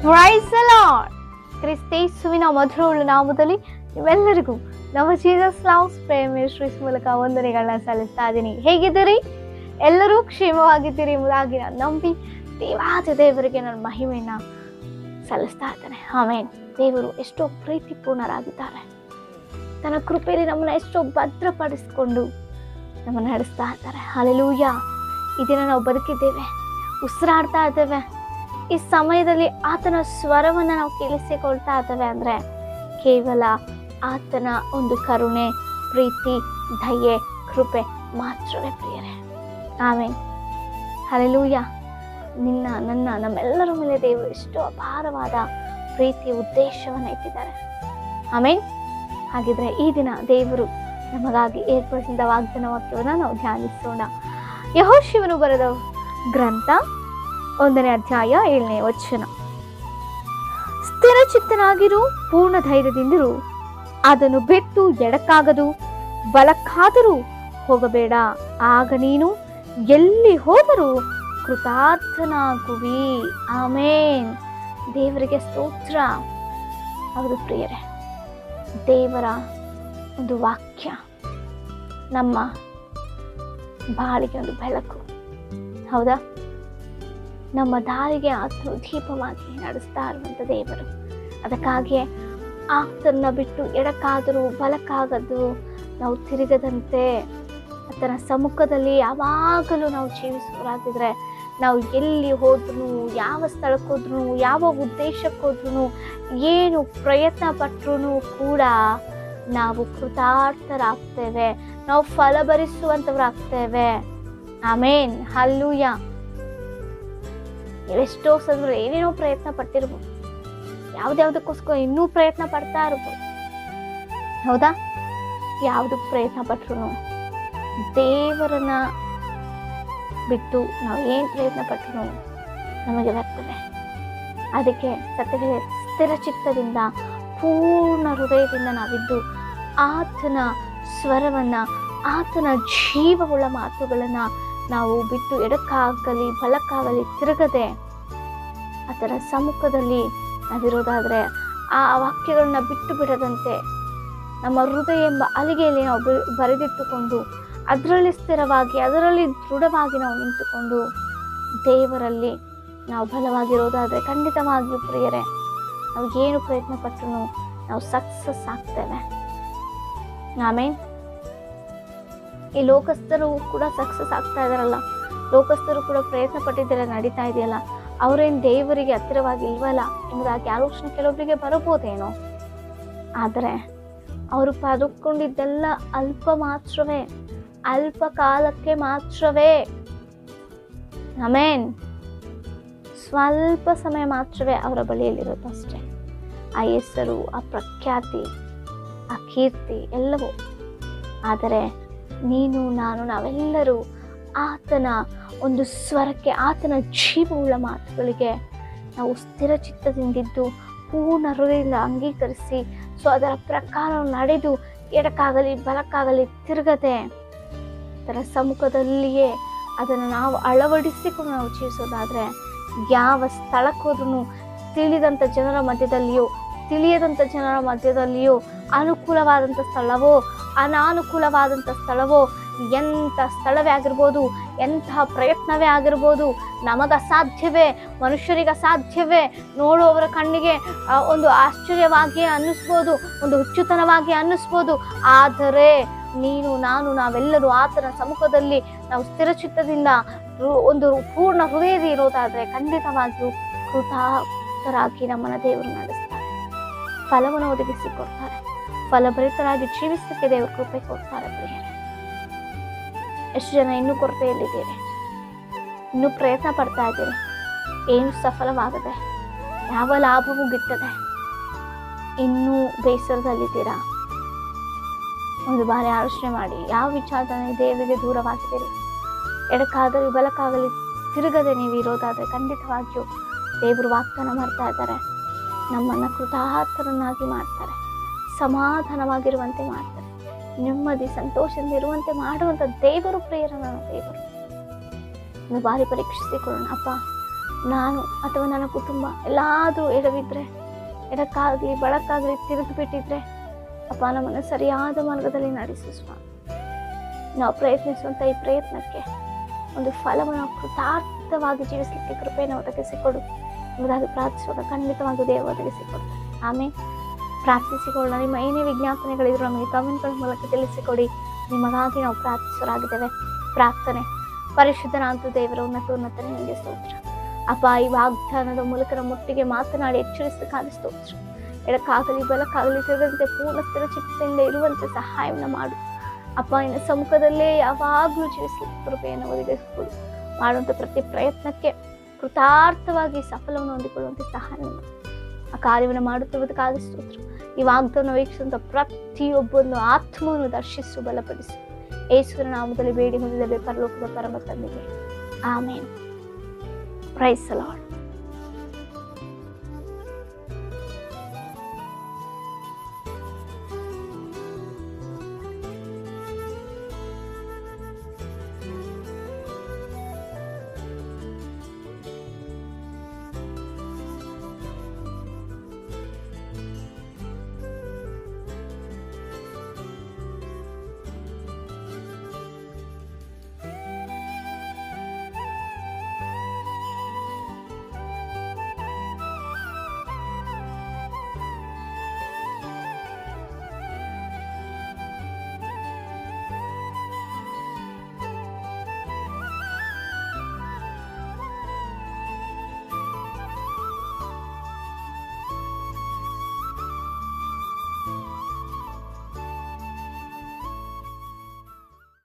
Price the lord. ಕ್ರಿಸ್ತೇಸುವಿನ ಮಧುರವುಳ್ಳ ನಾಮದಲ್ಲಿ ನಿಮ್ಮೆಲ್ಲರಿಗೂ ನಮ್ಮ ಜೀಸಸ್ ಲವ್ಸ್ ಪ್ರೇಯರ್ ಮಿನಿಸ್ಟ್ರೀಸ್ ಮೂಲಕ ವಂದನೆಗಳನ್ನ ಸಲ್ಲಿಸ್ತಾ ಇದ್ದೀನಿ. ಹೇಗಿದ್ದೀರಿ? ಎಲ್ಲರೂ ಕ್ಷೇಮವಾಗಿದ್ದೀರಿ ಎಂಬುದಾಗಿ ನಾನು ನಂಬಿ ದೇವಾದಿ ದೇವರಿಗೆ ನನ್ನ ಮಹಿಮೆಯನ್ನ ಸಲ್ಲಿಸ್ತಾ ಇದ್ದೇನೆ. ಆಮೇನ್. ದೇವರು ಎಷ್ಟೋ ಪ್ರೀತಿಪೂರ್ಣರಾಗಿದ್ದಾರೆ. ತನ್ನ ಕೃಪೆಯಲ್ಲಿ ನಮ್ಮನ್ನ ಎಷ್ಟೋ ಭದ್ರಪಡಿಸಿಕೊಂಡು ನಮ್ಮನ್ನು ನಡೆಸ್ತಾ ಇದ್ದಾರೆ. ಹಲ್ಲೆಲೂಯಾ. ಈ ದಿನ ನಾವು ಬದುಕಿದ್ದೇವೆ, ಉಸಿರಾಡ್ತಾ ಇದ್ದೇವೆ. ಈ ಸಮಯದಲ್ಲಿ ಆತನ ಸ್ವರವನ್ನು ನಾವು ಕೇಳಿಸಿಕೊಳ್ತಾ ಇದ್ದೇವೆ ಅಂದರೆ ಕೇವಲ ಆತನ ಒಂದು ಕರುಣೆ, ಪ್ರೀತಿ, ದಯೆ, ಕೃಪೆ ಮಾತ್ರವೇ ಪ್ರಿಯರೇ. ಆಮೇನ್. ಹಲ್ಲೆಲೂಯಾ. ನನ್ನ ನಮ್ಮೆಲ್ಲರ ಮೇಲೆ ದೇವರು ಎಷ್ಟೋ ಅಪಾರವಾದ ಪ್ರೀತಿ ಉದ್ದೇಶವನ್ನು ಇಟ್ಟಿದ್ದಾರೆ. ಆಮೇನ್. ಹಾಗಿದ್ರೆ ಈ ದಿನ ದೇವರು ನಮಗಾಗಿ ಏರ್ಪಡಿಸಿದ ವಾಗ್ದಾನ ವಾಕ್ಯವನ್ನು ನಾವು ಧ್ಯಾನಿಸೋಣ. ಯೆಹೋಶುವನು ಬರೆದ ಗ್ರಂಥ 1ನೇ ಅಧ್ಯಾಯ 7ನೇ ವಚನ. ಸ್ಥಿರಚಿತ್ತನಾಗಿರು, ಪೂರ್ಣ ಧೈರ್ಯದಿಂದಿರು, ಅದನ್ನು ಬಿಟ್ಟು ಎಡಕ್ಕಾಗದು, ಬಲಕ್ಕಾದರೂ ಹೋಗಬೇಡ. ಆಗ ನೀನು ಎಲ್ಲಿ ಹೋದರೂ ಕೃತಾರ್ಥನಾಗುವಿ. ಆಮೇನ್. ದೇವರಿಗೆ ಸ್ತೋತ್ರ. ಹೌದು ಪ್ರಿಯರೇ, ದೇವರ ಒಂದು ವಾಕ್ಯ ನಮ್ಮ ಬಾಳಿಗೆ ಒಂದು ಬೆಳಕು. ಹೌದಾ? ನಮ್ಮ ದಾರಿಗೆ ಆತನು ದೀಪವಾಗಿ ನಡೆಸ್ತಾ ಇರುವಂಥ ದೇವರು. ಅದಕ್ಕಾಗಿಯೇ ಆತನ ಬಿಟ್ಟು ಎಡಕ್ಕಾದರೂ ಬಲಕ್ಕಾಗದು ನಾವು ತಿರುಗದಂತೆ ಆತನ ಸಮ್ಮುಖದಲ್ಲಿ ಯಾವಾಗಲೂ ನಾವು ಜೀವಿಸುವರಾಗಿದ್ರೆ ನಾವು ಎಲ್ಲಿ ಹೋದ್ರೂ, ಯಾವ ಸ್ಥಳಕ್ಕೆ ಹೋದ್ರೂ, ಯಾವ ಉದ್ದೇಶಕ್ಕೆ ಹೋದ್ರೂ, ಏನು ಪ್ರಯತ್ನ ಪಟ್ಟರೂ ಕೂಡ ನಾವು ಕೃತಾರ್ಥರಾಗ್ತೇವೆ, ನಾವು ಫಲಭರಿಸುವಂಥವರಾಗ್ತೇವೆ. ಆಮೇನ್. ಹಲ್ಲೆಲೂಯಾ. ನೀವೆಷ್ಟೋ ಸಲ ಏನೇನೋ ಪ್ರಯತ್ನ ಪಟ್ಟಿರ್ಬೋದು, ಯಾವ್ದಾವ್ದಕ್ಕೋಸ್ಕರ ಇನ್ನೂ ಪ್ರಯತ್ನ ಪಡ್ತಾ ಇರ್ಬೋದು. ಹೌದಾ? ಯಾವುದಕ್ಕೆ ಪ್ರಯತ್ನ ಪಟ್ರು ದೇವರನ್ನ ಬಿಟ್ಟು ನಾವು ಏನು ಪ್ರಯತ್ನ ಪಟ್ಟರು ನಮಗೆ ಬರ್ತದೆ. ಅದಕ್ಕೆ ಸತ್ಯವಿದೆ, ಸ್ಥಿರಚಿತ್ತದಿಂದ ಪೂರ್ಣ ಹೃದಯದಿಂದ ನಾವಿದ್ದು ಆತನ ಸ್ವರವನ್ನು, ಆತನ ಜೀವವುಳ್ಳ ಮಾತುಗಳನ್ನು ನಾವು ಬಿಟ್ಟು ಎಡಕ್ಕಾಗಲಿ ಬಲಕ್ಕಾಗಲಿ ತಿರುಗದೆ ಆತನ ಸಮ್ಮುಖದಲ್ಲಿ ನಾವಿರೋದಾದರೆ ಆ ವಾಕ್ಯಗಳನ್ನ ಬಿಟ್ಟು ಬಿಡದಂತೆ ನಮ್ಮ ಹೃದಯ ಎಂಬ ಅಲಿಗೆಯಲ್ಲಿ ನಾವು ಬರೆದಿಟ್ಟುಕೊಂಡು ಅದರಲ್ಲಿ ಸ್ಥಿರವಾಗಿ, ಅದರಲ್ಲಿ ದೃಢವಾಗಿ ನಾವು ನಿಂತುಕೊಂಡು ದೇವರಲ್ಲಿ ನಾವು ಬಲವಾಗಿರೋದಾದರೆ ಖಂಡಿತವಾಗಿಯೂ ಪ್ರಿಯರೇ ನಾವು ಏನು ಪ್ರಯತ್ನ ಪಟ್ಟರು ನಾವು ಸಕ್ಸಸ್ ಆಗ್ತೇವೆ. ಆಮೇನ್. ಈ ಲೋಕಸ್ಥರು ಕೂಡ ಸಕ್ಸಸ್ ಆಗ್ತಾ ಇದಾರಲ್ಲ, ಲೋಕಸ್ಥರು ಕೂಡ ಪ್ರಯತ್ನ ಪಟ್ಟಿದ್ದೆಲ್ಲ ನಡೀತಾ ಇದೆಯಲ್ಲ, ಅವರೇನು ದೇವರಿಗೆ ಹತ್ತಿರವಾಗಿಲ್ವಲ್ಲ ಎಂಬುದಾಗಿ ಆಲೋಚನೆ ಕೆಲವೊಬ್ಬರಿಗೆ ಬರಬಹುದೇನೋ. ಆದರೆ ಅವರು ಪಡ್ಕೊಂಡಿದ್ದೆಲ್ಲ ಅಲ್ಪ ಮಾತ್ರವೇ, ಅಲ್ಪ ಕಾಲಕ್ಕೆ ಮಾತ್ರವೇ. ಆಮೇನ್. ಸ್ವಲ್ಪ ಸಮಯ ಮಾತ್ರವೇ ಅವರ ಬಳಿಯಲ್ಲಿರೋದು ಅಷ್ಟೇ. ಆ ಹೆಸರು, ಆ ಪ್ರಖ್ಯಾತಿ, ಆ ಕೀರ್ತಿ ಎಲ್ಲವೂ. ಆದರೆ ನೀನು ನಾನು ನಾವೆಲ್ಲರೂ ಆತನ ಒಂದು ಸ್ವರಕ್ಕೆ, ಆತನ ಜೀವವುಳ್ಳ ಮಾತುಗಳಿಗೆ ನಾವು ಸ್ಥಿರಚಿತ್ತದಿಂದಿದ್ದು ಪೂರ್ಣ ಹೃದಯದಿಂದ ಅಂಗೀಕರಿಸಿ ಅದರ ಪ್ರಕಾರ ನಡೆದು ಎಡಕ್ಕಾಗಲಿ ಬಲಕ್ಕಾಗಲಿ ತಿರುಗದೆ ಅದರ ಸಮ್ಮುಖದಲ್ಲಿಯೇ ಅದನ್ನು ನಾವು ಅಳವಡಿಸಿಕೊಂಡು ನಾವು ಜೀವಿಸೋದಾದರೆ ಯಾವ ಸ್ಥಳಕ್ಕೆ ಹೋದ್ರೂ ತಿಳಿದಂಥ ಜನರ ಮಧ್ಯದಲ್ಲಿಯೋ ತಿಳಿಯದಂಥ ಜನರ ಮಧ್ಯದಲ್ಲಿಯೋ ಅನುಕೂಲವಾದಂಥ ಸ್ಥಳವೋ ಅನಾನುಕೂಲವಾದಂಥ ಸ್ಥಳವೋ ಎಂಥ ಸ್ಥಳವೇ ಆಗಿರ್ಬೋದು, ಎಂತಹ ಪ್ರಯತ್ನವೇ ಆಗಿರ್ಬೋದು, ನಮಗ ಸಾಧ್ಯವೇ, ಮನುಷ್ಯರಿಗೆ ಸಾಧ್ಯವೇ, ನೋಡುವವರ ಕಣ್ಣಿಗೆ ಒಂದು ಆಶ್ಚರ್ಯವಾಗಿಯೇ ಅನ್ನಿಸ್ಬೋದು, ಒಂದು ಹುಚ್ಚುತನವಾಗಿ ಅನ್ನಿಸ್ಬೋದು. ಆದರೆ ನೀನು ನಾನು ನಾವೆಲ್ಲರೂ ಆತನ ಸಮ್ಮುಖದಲ್ಲಿ ನಾವು ಸ್ಥಿರಚಿತ್ತದಿಂದ ಒಂದು ಪೂರ್ಣ ಹೃದಯದ ಇರೋದಾದರೆ ಖಂಡಿತವಾಗಿಯೂ ಕೃತಾರ್ಥರಾಗಿ ನಮ್ಮನ್ನು ದೇವರು ನಡೆಸ್ತಾರೆ, ಫಲವನ್ನು ಒದಗಿಸಿಕೊಡ್ತಾರೆ, ಫಲಭರಿತರಾಗಿ ಜೀವಿಸಲಿಕ್ಕೆ ದೇವರು ಕೃಪೆ ಕೊಡ್ತಾರೆ. ಪ್ರಿಯರೇ, ಎಷ್ಟು ಜನ ಇನ್ನೂ ಕೊರತೆಯಲ್ಲಿದ್ದೀರಿ, ಇನ್ನೂ ಪ್ರಯತ್ನ ಪಡ್ತಾ ಇದ್ದೀರಿ, ಏನು ಸಫಲವಾಗದೆ, ಯಾವ ಲಾಭವೂ ಗಿಟ್ಟದೆ ಇನ್ನೂ ಬೇಸರದಲ್ಲಿದ್ದೀರಾ? ಒಂದು ಬಾರಿ ಆಲೋಚನೆ ಮಾಡಿ, ಯಾವ ವಿಚಾರದಲ್ಲಿ ದೇವರಿಗೆ ದೂರವಾಗಿದ್ದೀರಿ? ಎಡಕ್ಕಾಗಲಿ ಬಲಕ್ಕಾಗಲಿ ತಿರುಗದೆ ನೀವು ಇರೋದಾದರೆ ಖಂಡಿತವಾಗಿಯೂ ದೇವರು ವಾಗ್ದಾನ ಮಾಡ್ತಾ ಇದ್ದಾರೆ, ನಮ್ಮನ್ನು ಕೃತಾರ್ಥರನ್ನಾಗಿ ಮಾಡ್ತಾರೆ, ಸಮಾಧಾನವಾಗಿರುವಂತೆ ಮಾಡ್ತಾರೆ, ನೆಮ್ಮದಿ ಸಂತೋಷದಿಂದ ಇರುವಂತೆ ಮಾಡುವಂಥ ದೇವರು ಪ್ರಿಯರನ್ನ ದೇವರು. ಒಂದು ಬಾರಿ ಪರೀಕ್ಷಿಸಿಕೊಳ್ಳೋಣ. ಅಪ್ಪ, ನಾನು ಅಥವಾ ನನ್ನ ಕುಟುಂಬ ಎಲ್ಲಾದರೂ ಎಡವಿದ್ರೆ, ಎಡಕ್ಕಾಗಲಿ ಬಳಕ್ಕಾಗಲಿ ತಿರುಗಿ ಬಿಟ್ಟಿದ್ರೆ ಅಪ್ಪ, ನಮ್ಮನ್ನು ಸರಿಯಾದ ಮಾರ್ಗದಲ್ಲಿ ನಡೆಸು ಸ್ವಾಮಿ. ನಾವು ಪ್ರಯತ್ನಿಸುವಂಥ ಈ ಪ್ರಯತ್ನಕ್ಕೆ ಒಂದು ಫಲವನ್ನು ಕೃತಾರ್ಥವಾಗಿ ಜೀವಿಸಲಿಕ್ಕೆ ಕೃಪೆಯನ್ನು ಒದಗಿಸಿಕೊಡು ಎಂಬುದಾಗಿ ಪ್ರಾರ್ಥಿಸುವಾಗ ಖಂಡಿತವಾಗಿ ದೇವರು ಒದಗಿಸಿಕೊಡ್ತಾರೆ. ಆಮೇಲೆ ಪ್ರಾರ್ಥಿಸಿಕೊಳ್ಳೋಣ. ನಿಮ್ಮ ಏನೇ ವಿಜ್ಞಾಪನೆಗಳಿದ್ರು ನಮಗೆ ಕಮೆಂಟ್ಗಳ ಮೂಲಕ ತಿಳಿಸಿಕೊಡಿ. ನಿಮಗಾಗಿ ನಾವು ಪ್ರಾರ್ಥಿಸೋರಾಗಿದ್ದೇವೆ. ಪ್ರಾರ್ಥನೆ. ಪರಿಶುದ್ಧನಾದ ದೇವರ ಉನ್ನತನೇ ನಿಮಗೆ ಸ್ತೋತ್ರ ಅಪ್ಪ. ಈ ವಾಗ್ದಾನದ ಮೂಲಕ ನಮ್ಮ ಒಟ್ಟಿಗೆ ಮಾತನಾಡಿ ಎಚ್ಚರಿಸಬೇಕಾದ ಸ್ತೋತ್ರ. ಎಡಕ್ಕಾಗಲಿ ಬಲಕ್ಕಾಗಲಿ ತಿರುಗದಂತೆ ಪೂರ್ಣ ಸ್ಥಿರ ಚಿತ್ತದಿಂದ ಇರುವಂತೆ ಸಹಾಯವನ್ನು ಮಾಡು ಅಪ್ಪ. ಇನ್ನು ಸಮ್ಮುಖದಲ್ಲೇ ಯಾವಾಗಲೂ ಜೀವಿಸಲಿಕ್ಕೆ ಕೃಪೆಯನ್ನು ಒದಗಿಸಿಕೊಡು. ಮಾಡುವಂಥ ಪ್ರತಿ ಪ್ರಯತ್ನಕ್ಕೆ ಕೃತಾರ್ಥವಾಗಿ ಸಫಲವನ್ನು ಹೊಂದಿಕೊಳ್ಳುವಂತೆ ಸಹಾಯ ಮಾಡು. ಆ ಕಾರ್ಯವನ್ನು ಮಾಡುತ್ತಿರುವುದಕ್ಕಾಗಿ ಸ್ತೋತ್ರ. ಈ ವಾಗ್ದಾನ ವೀಕ್ಷಿಸುವಂಥ ಪ್ರತಿಯೊಬ್ಬೊಂದು ಆತ್ಮವನ್ನು ದರ್ಶಿಸು, ಬಲಪಡಿಸು. ಯೇಸುವಿನ ನಾಮದಲ್ಲಿ ಬೇಡಿ ಹೊಂದಿದರೆ ಪರಲೋಕದ ಪರಮ ತಂದೆಗೆ ಆಮೇನ್. Price the lord.